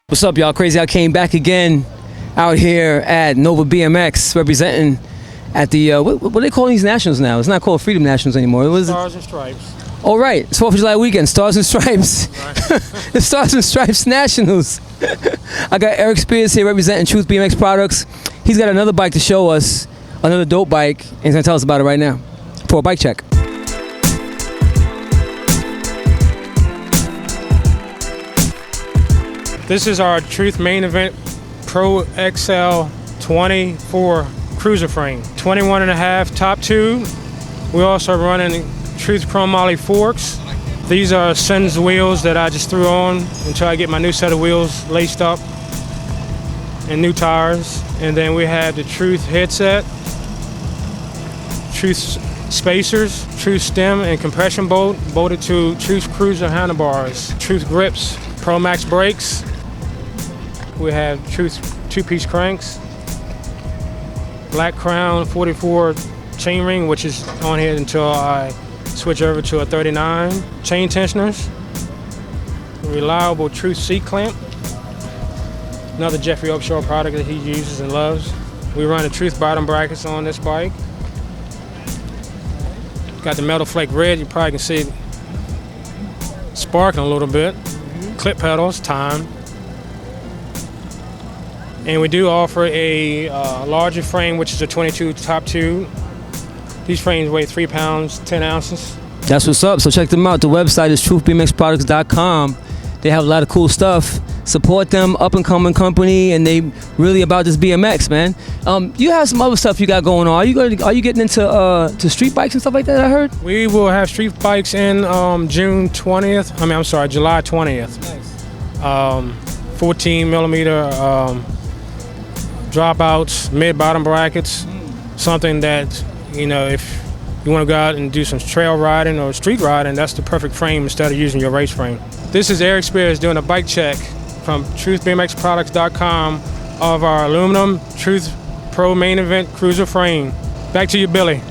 What's up, y'all? Crazy Al Cayne back again out here at Nova BMX, representing at the what do they call these nationals now? It's not called Freedom Nationals anymore. It was Stars and Stripes. Oh right, it's 4th of July weekend. Stars and Stripes. Right. The Stars and Stripes Nationals. I got Eric Spears here representing Truth BMX Products. He's got another bike to show us, another dope bike, and he's gonna tell us about it right now for a bike check. This is our Truth Main Event Pro XL 24 cruiser frame, 21.5 top tube. We're also running Truth Chromoly forks. These are Sens wheels that I just threw on until I get my new set of wheels laced up and new tires. And then we have the Truth headset, Truth spacers, Truth stem and compression bolt bolted to Truth cruiser handlebars, Truth grips, Pro Max brakes. We have Truth two-piece cranks, Black Crown 44 chainring, which is on here until I switch over to a 39. Chain tensioners, reliable Truth seat clamp, another Jeffrey Upshaw product that he uses and loves. We run the Truth bottom brackets on this bike. Got the metal flake red, you probably can see it sparking a little bit. Clip pedals, time. And we do offer a larger frame, which is a 22 top tube. These frames weigh 3 pounds, 10 ounces. That's what's up. So check them out. The website is truthbmxproducts.com. They have a lot of cool stuff. Support them, up and coming company, and they really about this BMX, man. You have some other stuff you got going on. Are you getting into to street bikes and stuff like that? I heard. We will have street bikes in June 20th. I'm sorry, July 20th. Nice. 14 millimeter dropouts, mid-bottom brackets. Something that, you know, if you want to go out and do some trail riding or street riding, that's the perfect frame instead of using your race frame. This is Eric Spears doing a bike check from truthbmxproducts.com of our aluminum Truth Pro Main Event cruiser frame. Back to you, Billy.